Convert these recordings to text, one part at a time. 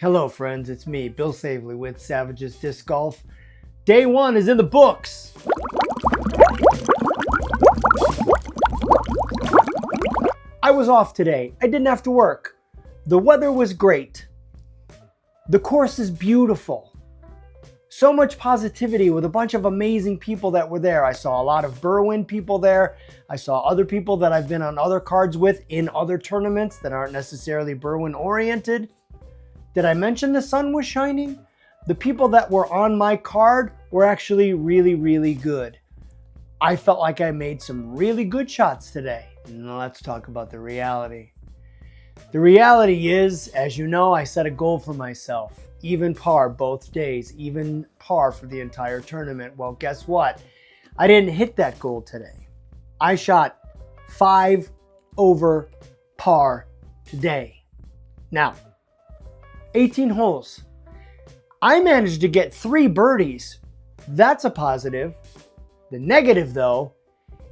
Hello friends, it's me, Bill Savely with Savages Disc Golf. Day one is in the books. I was off today. I didn't have to work. The weather was great. The course is beautiful. So much positivity with a bunch of amazing people that were there. I saw a lot of Berwyn people there. I saw other people that I've been on other cards with in other tournaments that aren't necessarily Berwyn oriented. Did I mention the sun was shining? The people that were on my card were actually really, really good. I felt like I made some really good shots today. Now let's talk about the reality. The reality is, as you know, I set a goal for myself. Even par both days, even par for the entire tournament. Well, guess what? I didn't hit that goal today. I shot 5 over par today. Now, 18 holes. I managed to get 3 birdies. That's a positive. The negative, though,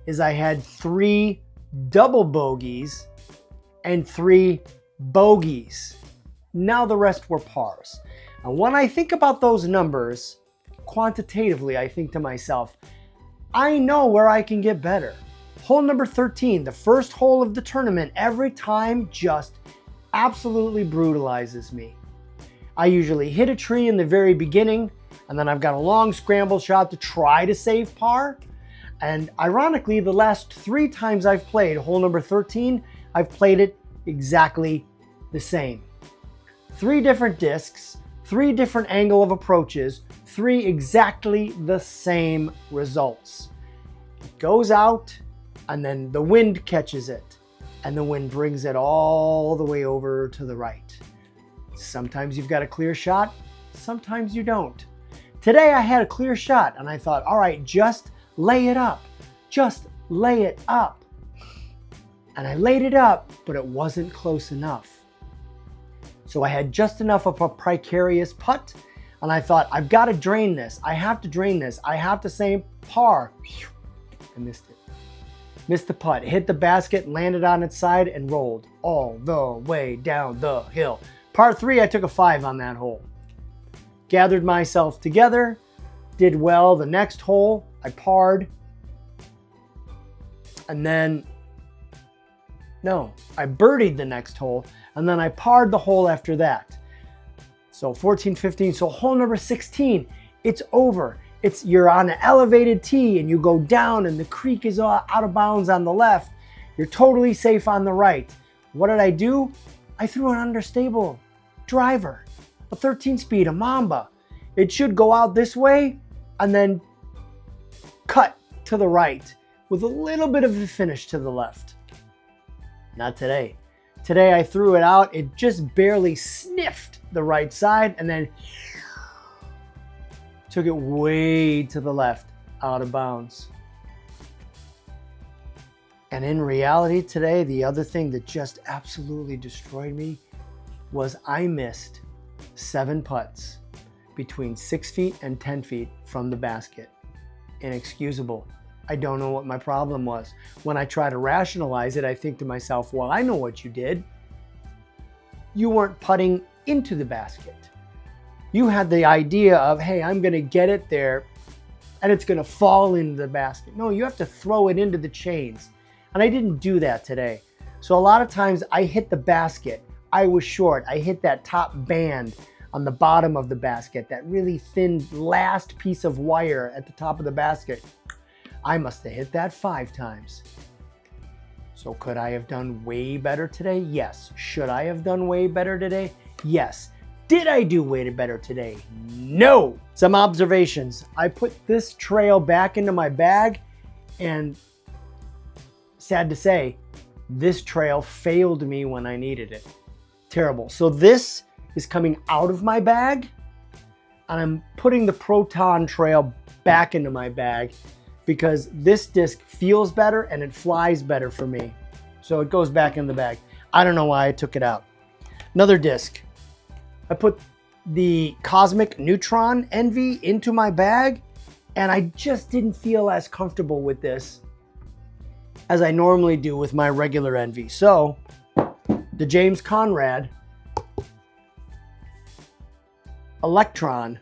is I had 3 double bogeys and 3 bogeys. Now the rest were pars. And when I think about those numbers, quantitatively, I think to myself, I know where I can get better. Hole number 13, the first hole of the tournament, every time just absolutely brutalizes me. I usually hit a tree in the very beginning, and then I've got a long scramble shot to try to save par. And ironically, the last 3 times I've played hole number 13, I've played it exactly the same. 3 different discs, 3 different angle of approaches, 3 exactly the same results. It goes out, and then the wind catches it, and the wind brings it all the way over to the right. Sometimes you've got a clear shot, sometimes you don't. Today I had a clear shot, and I thought, all right, just lay it up. Just lay it up. And I laid it up, but it wasn't close enough. So I had just enough of a precarious putt, and I thought, I've got to drain this. I have to drain this. I have to say par. I missed it. Missed the putt. Hit the basket, landed on its side, and rolled all the way down the hill. Par 3, I took a 5 on that hole. Gathered myself together, did well the next hole. I parred. And then, no, I birdied the next hole, and then I parred the hole after that. So 14, 15, so hole number 16, it's over. You're on an elevated tee, and you go down, and the creek is out of bounds on the left. You're totally safe on the right. What did I do? I threw an understable driver, a 13 speed, a Mamba. It should go out this way and then cut to the right with a little bit of a finish to the left. Not today. Today I threw it out. It just barely sniffed the right side and then took it way to the left, out of bounds. And in reality today, the other thing that just absolutely destroyed me was I missed 7 putts between 6 feet and 10 feet from the basket. Inexcusable. I don't know what my problem was. When I try to rationalize it, I think to myself, well, I know what you did. You weren't putting into the basket. You had the idea of, hey, I'm going to get it there and it's going to fall into the basket. No, you have to throw it into the chains. And I didn't do that today. So a lot of times I hit the basket. I was short. I hit that top band on the bottom of the basket, that really thin last piece of wire at the top of the basket. I must have hit that 5 times. So could I have done way better today? Yes. Should I have done way better today? Yes. Did I do way better today? No. Some observations. I put this trail back into my bag, and sad to say, this trail failed me when I needed it. Terrible. So this is coming out of my bag, and I'm putting the Proton trail back into my bag because this disc feels better and it flies better for me. So it goes back in the bag. I don't know why I took it out. Another disc. I put the Cosmic Neutron Envy into my bag, and I just didn't feel as comfortable with this as I normally do with my regular Envy. So the James Conrad Electron,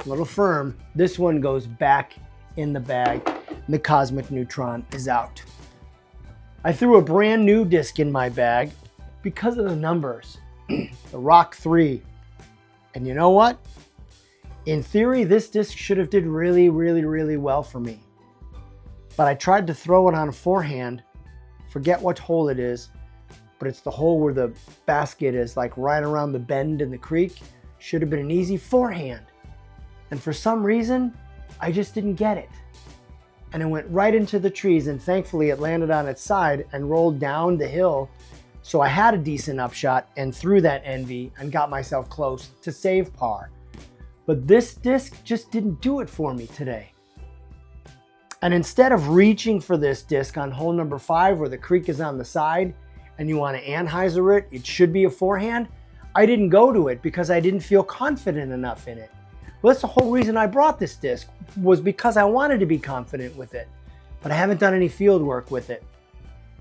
a little firm. This one goes back in the bag. And the Cosmic Neutron is out. I threw a brand new disc in my bag because of the numbers. The Rock 3. And you know what? In theory, this disc should have did really, really, really well for me. But I tried to throw it on a forehand. Forget what hole it is, but it's the hole where the basket is, like right around the bend in the creek. Should have been an easy forehand. And for some reason, I just didn't get it. And it went right into the trees, and thankfully it landed on its side and rolled down the hill. So I had a decent upshot and threw that envy and got myself close to save par. But this disc just didn't do it for me today. And instead of reaching for this disc on hole number 5 where the creek is on the side and you want to Anheuser it, it should be a forehand, I didn't go to it because I didn't feel confident enough in it. Well, that's the whole reason I brought this disc, was because I wanted to be confident with it. But I haven't done any field work with it.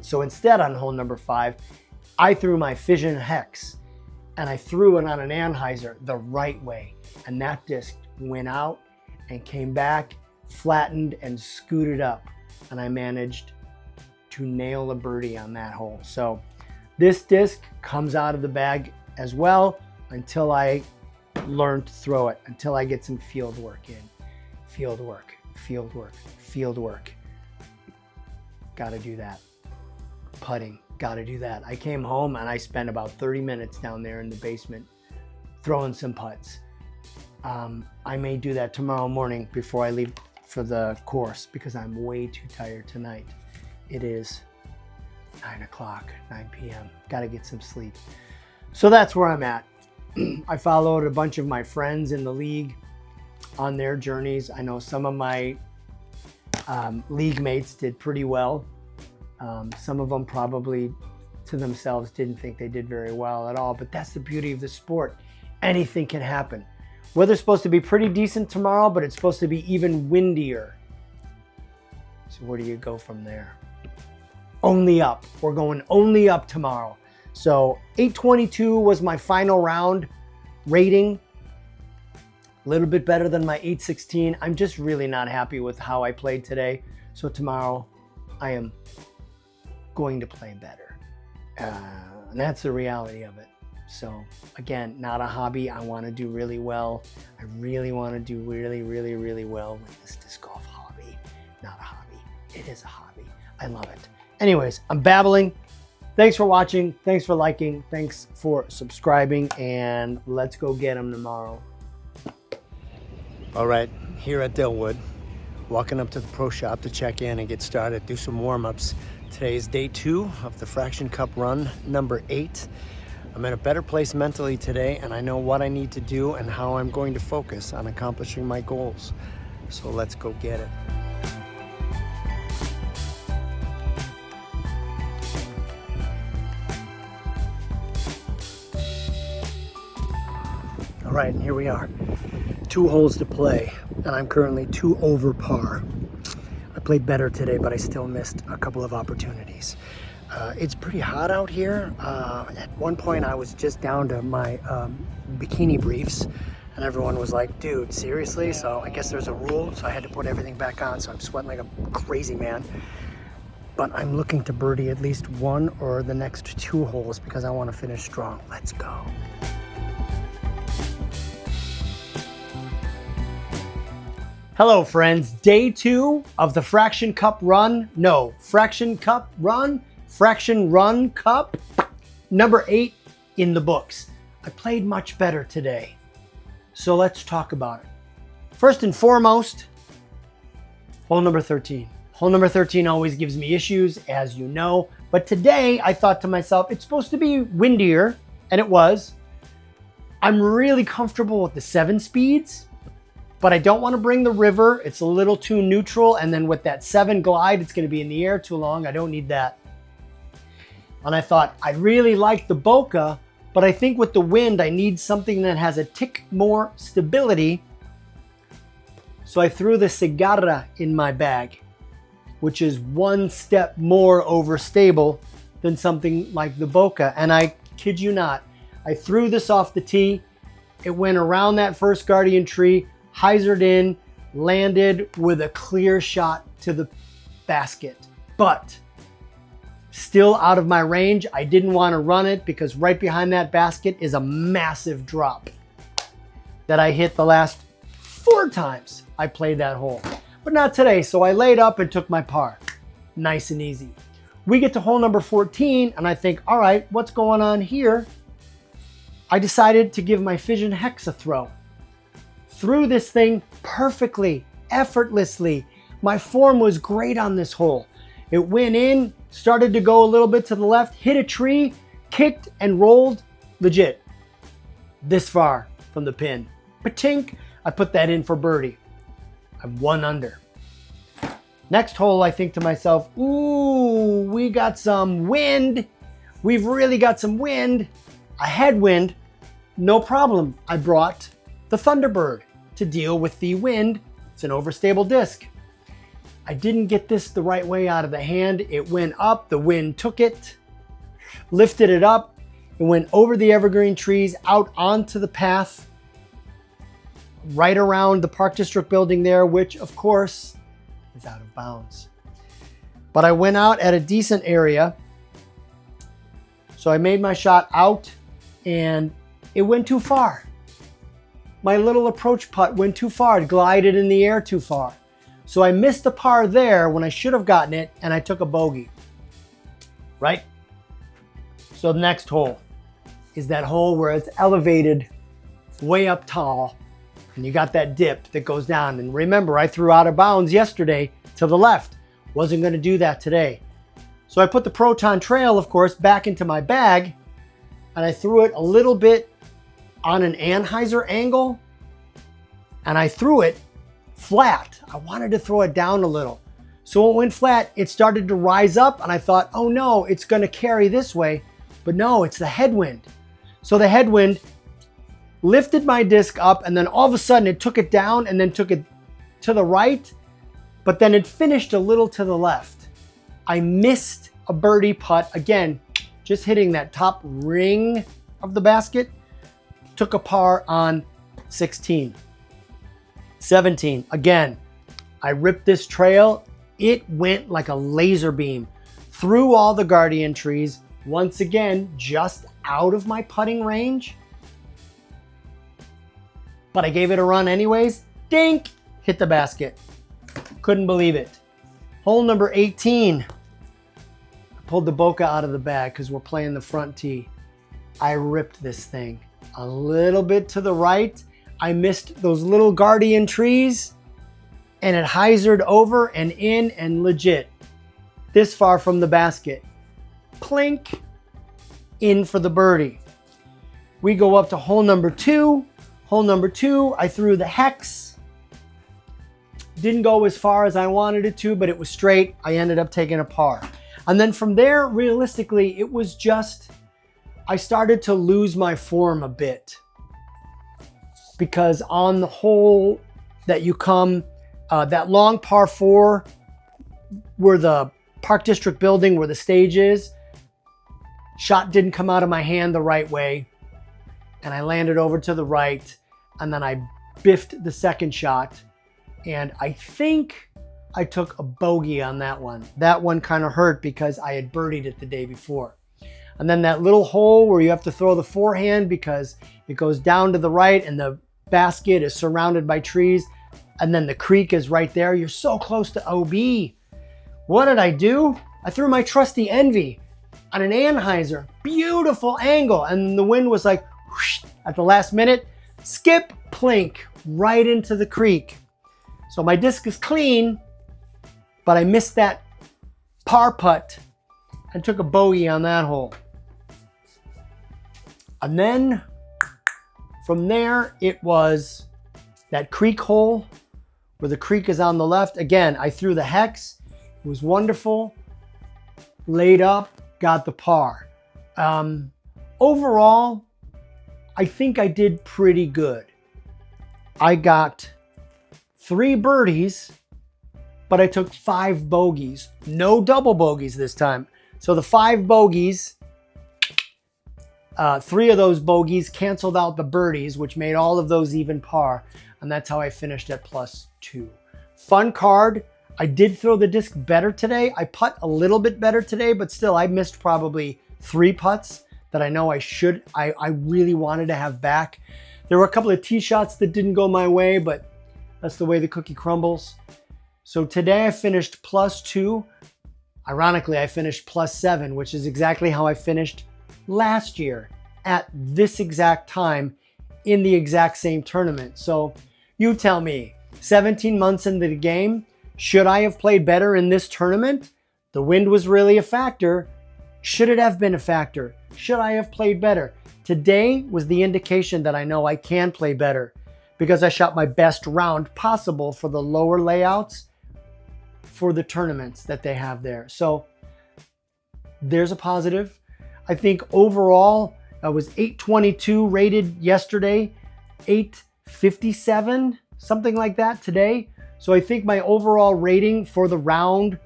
So instead on hole number 5, I threw my Fission Hex and I threw it on an Anheuser the right way. And that disc went out and came back, flattened and scooted up. And I managed to nail a birdie on that hole. So this disc comes out of the bag as well until I learn to throw it, until I get some field work in. Field work, field work, field work. Gotta do that. Putting, gotta do that. I came home and I spent about 30 minutes down there in the basement throwing some putts. I may do that tomorrow morning before I leave for the course because I'm way too tired tonight. It is 9 p.m. Gotta get some sleep. So that's where I'm at. I followed a bunch of my friends in the league on their journeys. I know some of my league mates did pretty well. Some of them probably to themselves didn't think they did very well at all, but that's the beauty of the sport. Anything can happen. Weather's supposed to be pretty decent tomorrow, but it's supposed to be even windier. So where do you go from there? Only up. We're going only up tomorrow. So 822 was my final round rating. A little bit better than my 816. I'm just really not happy with how I played today. So tomorrow I am going to play better. And that's the reality of it. So again, not a hobby. I want to do really well. I really want to do really, really, really well with this disc golf hobby. Not a hobby. It is a hobby. I love it. Anyways, I'm babbling. Thanks for watching. Thanks for liking. Thanks for subscribing. And let's go get them tomorrow. All right, here at Dillwood, walking up to the pro shop to check in and get started, do some warm-ups. Today is day 2 of the Fraction Cup run, number 8. I'm in a better place mentally today, and I know what I need to do and how I'm going to focus on accomplishing my goals. So let's go get it. All right, and here we are. 2 holes to play, and I'm currently 2 over par. I played better today, but I still missed a couple of opportunities. It's pretty hot out here. At one point, I was just down to my bikini briefs, and everyone was like, dude, seriously? So I guess there's a rule, so I had to put everything back on, so I'm sweating like a crazy man. But I'm looking to birdie at least 1 or the next 2 holes because I want to finish strong. Let's go. Hello friends, day 2 of the Fraction Cup run. No, Fraction Cup run, Fraction Run Cup, number 8 in the books. I played much better today. So let's talk about it. First and foremost, hole number 13. Hole number 13 always gives me issues, as you know, but today I thought to myself, it's supposed to be windier, and it was. I'm really comfortable with the 7 speeds. But I don't want to bring the river. It's a little too neutral. And then with that 7 glide, it's going to be in the air too long. I don't need that. And I thought, I really like the Boca, but I think with the wind, I need something that has a tick more stability. So I threw the Cigarra in my bag, which is 1 step more overstable than something like the Boca. And I kid you not, I threw this off the tee It went around that first guardian tree, hyzered in, landed with a clear shot to the basket. But still out of my range. I didn't want to run it because right behind that basket is a massive drop that I hit the last 4 times I played that hole. But not today, so I laid up and took my par. Nice and easy. We get to hole number 14 and I think, all right, what's going on here? I decided to give my Fission Hex a throw. Threw this thing perfectly, effortlessly. My form was great on this hole. It went in, started to go a little bit to the left, hit a tree, kicked and rolled legit this far from the pin. Patink, I put that in for birdie. I'm 1 under. Next hole, I think to myself, ooh, we got some wind. We've really got some wind. A headwind, no problem. I brought the Thunderbird to deal with the wind. It's an overstable disc. I didn't get this the right way out of the hand. It went up, the wind took it, lifted it up, it went over the evergreen trees, out onto the path, right around the Park District building there, which of course is out of bounds. But I went out at a decent area. So I made my shot out and it went too far. My little approach putt went too far. It glided in the air too far. So I missed the par there when I should have gotten it and I took a bogey, right? So the next hole is that hole where it's elevated way up tall and you got that dip that goes down. And remember, I threw out of bounds yesterday to the left. Wasn't going to do that today. So I put the Proton Trail, of course, back into my bag and I threw it a little bit on an Anheuser angle and I threw it flat. I wanted to throw it down a little. So it went flat, it started to rise up and I thought, oh no, it's gonna carry this way. But no, it's the headwind. So the headwind lifted my disc up and then all of a sudden it took it down and then took it to the right, but then it finished a little to the left. I missed a birdie putt, again, just hitting that top ring of the basket. Took a par on 16. 17, again, I ripped this trail. It went like a laser beam through all the guardian trees. Once again, just out of my putting range. But I gave it a run anyways. Dink, hit the basket. Couldn't believe it. Hole number 18. I pulled the Boca out of the bag because we're playing the front tee. I ripped this thing a little bit to the right. I missed those little guardian trees and it hyzered over and in and legit this far from the basket. Plink, in for the birdie. We go up to hole number 2. Hole number 2, I threw the Hex. Didn't go as far as I wanted it to, but it was straight. I ended up taking a par. And then from there, realistically, it was just, I started to lose my form a bit. Because on the hole that you come, that long par 4 where the Park District building, where the stage is, shot didn't come out of my hand the right way. And I landed over to the right and then I biffed the second shot. And I think I took a bogey on that one. That one kind of hurt because I had birdied it the day before. And then that little hole where you have to throw the forehand because it goes down to the right and the basket is surrounded by trees. And then the creek is right there. You're so close to OB. What did I do? I threw my trusty Envy on an Anheuser. Beautiful angle. And the wind was like, whoosh, at the last minute, skip, plink, right into the creek. So my disc is clean, but I missed that par putt and took a bogey on that hole. And then from there, it was that creek hole where the creek is on the left. Again, I threw the Hex. It was wonderful. Laid up, got the par. Overall, I think I did pretty good. I got 3 birdies, but I took 5 bogeys. No double bogeys this time. So the 5 bogeys 3 of those bogeys canceled out the birdies, which made all of those even par. And that's how I finished at +2. Fun card. I did throw the disc better today. I putt a little bit better today, but still I missed probably 3 putts that I know I really wanted to have back. There were a couple of tee shots that didn't go my way, but that's the way the cookie crumbles. So today I finished +2. Ironically, I finished +7, which is exactly how I finished last year at this exact time in the exact same tournament. So you tell me, 17 months into the game, should I have played better in this tournament? The wind was really a factor. Should it have been a factor? Should I have played better? Today was the indication that I know I can play better because I shot my best round possible for the lower layouts for the tournaments that they have there. So there's a positive. I think overall I was 822 rated yesterday, 857, something like that today. So I think my overall rating for the round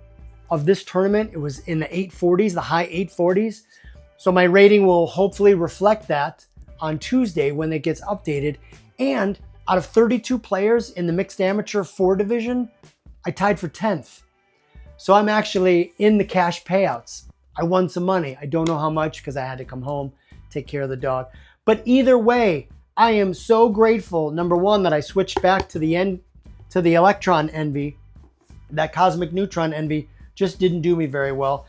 of this tournament, it was in the 840s, the high 840s. So my rating will hopefully reflect that on Tuesday when it gets updated. And out of 32 players in the mixed amateur 4 division, I tied for 10th. So I'm actually in the cash payouts. I won some money. I don't know how much because I had to come home, take care of the dog. But either way, I am so grateful, number one, that I switched back to the Electron Envy. That Cosmic Neutron Envy just didn't do me very well.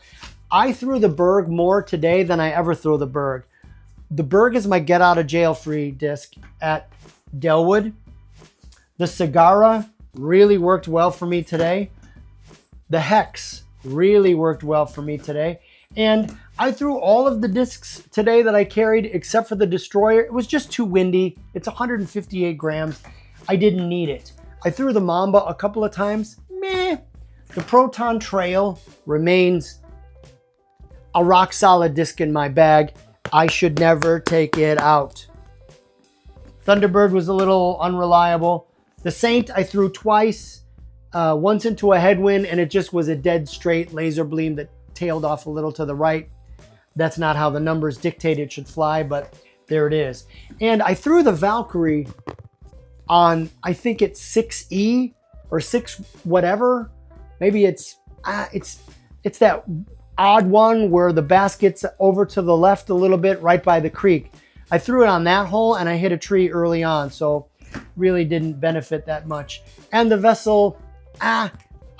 I threw the Berg more today than I ever throw the Berg. The Berg is my get out of jail free disc at Delwood. The Sagara really worked well for me today. The Hex really worked well for me today. And I threw all of the discs today that I carried except for the Destroyer. It was just too windy. It's 158 grams. I didn't need it. I threw the Mamba a couple of times. Meh. The Proton Trail remains a rock solid disc in my bag. I should never take it out. Thunderbird was a little unreliable. The Saint I threw twice, once into a headwind, and it just was a dead straight laser beam that tailed off a little to the right. That's not how the numbers dictate it should fly, but there it is. And I threw the Valkyrie on, I think it's 6E or 6 whatever. Maybe it's that odd one where the basket's over to the left a little bit right by the creek. I threw it on that hole and I hit a tree early on, so really didn't benefit that much. And the Vessel, I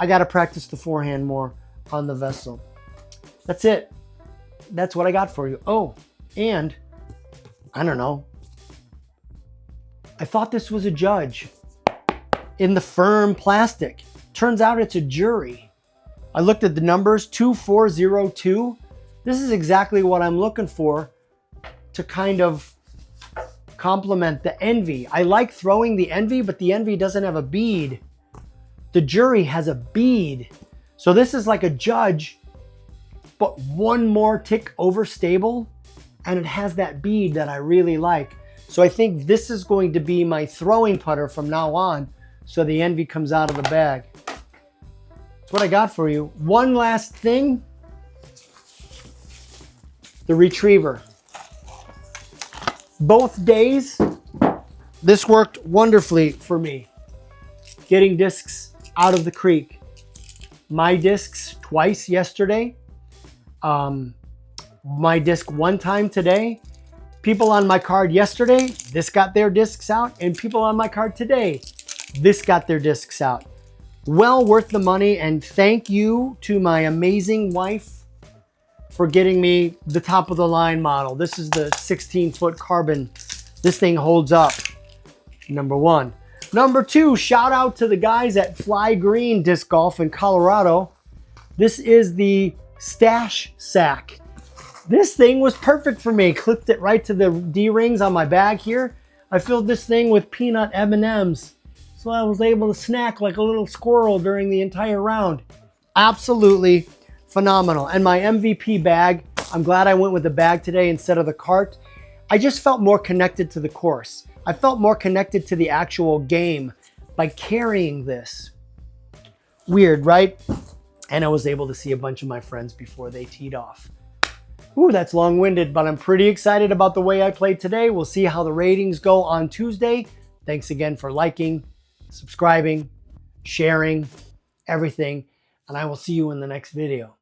got to practice the forehand more on the Vessel. That's it. That's what I got for you. Oh, and I don't know. I thought this was a judge in the firm plastic. Turns out it's a jury. I looked at the numbers, 2402. This is exactly what I'm looking for to kind of complement the Envy. I like throwing the Envy, but the Envy doesn't have a bead. The jury has a bead. So this is like a judge, but one more tick overstable, and it has that bead that I really like. So I think this is going to be my throwing putter from now on, so the Envy comes out of the bag. That's what I got for you. One last thing, the Retriever. Both days, this worked wonderfully for me, getting discs out of the creek. My discs twice yesterday, my disc one time today. People on my card yesterday, this got their discs out, and people on my card today, this got their discs out. Well worth the money, and thank you to my amazing wife for getting me the top of the line model. This is the 16-foot carbon. This thing holds up, number one. Number two, shout out to the guys at Fly Green Disc Golf in Colorado. This is the Stash Sack. This thing was perfect for me. Clipped it right to the D-rings on my bag here. I filled this thing with peanut M&Ms, so I was able to snack like a little squirrel during the entire round. Absolutely phenomenal. And my MVP bag, I'm glad I went with the bag today instead of the cart. I just felt more connected to the course. I felt more connected to the actual game by carrying this. Weird, right? And I was able to see a bunch of my friends before they teed off. Ooh, that's long-winded, but I'm pretty excited about the way I played today. We'll see how the ratings go on Tuesday. Thanks again for liking, subscribing, sharing, everything, and I will see you in the next video.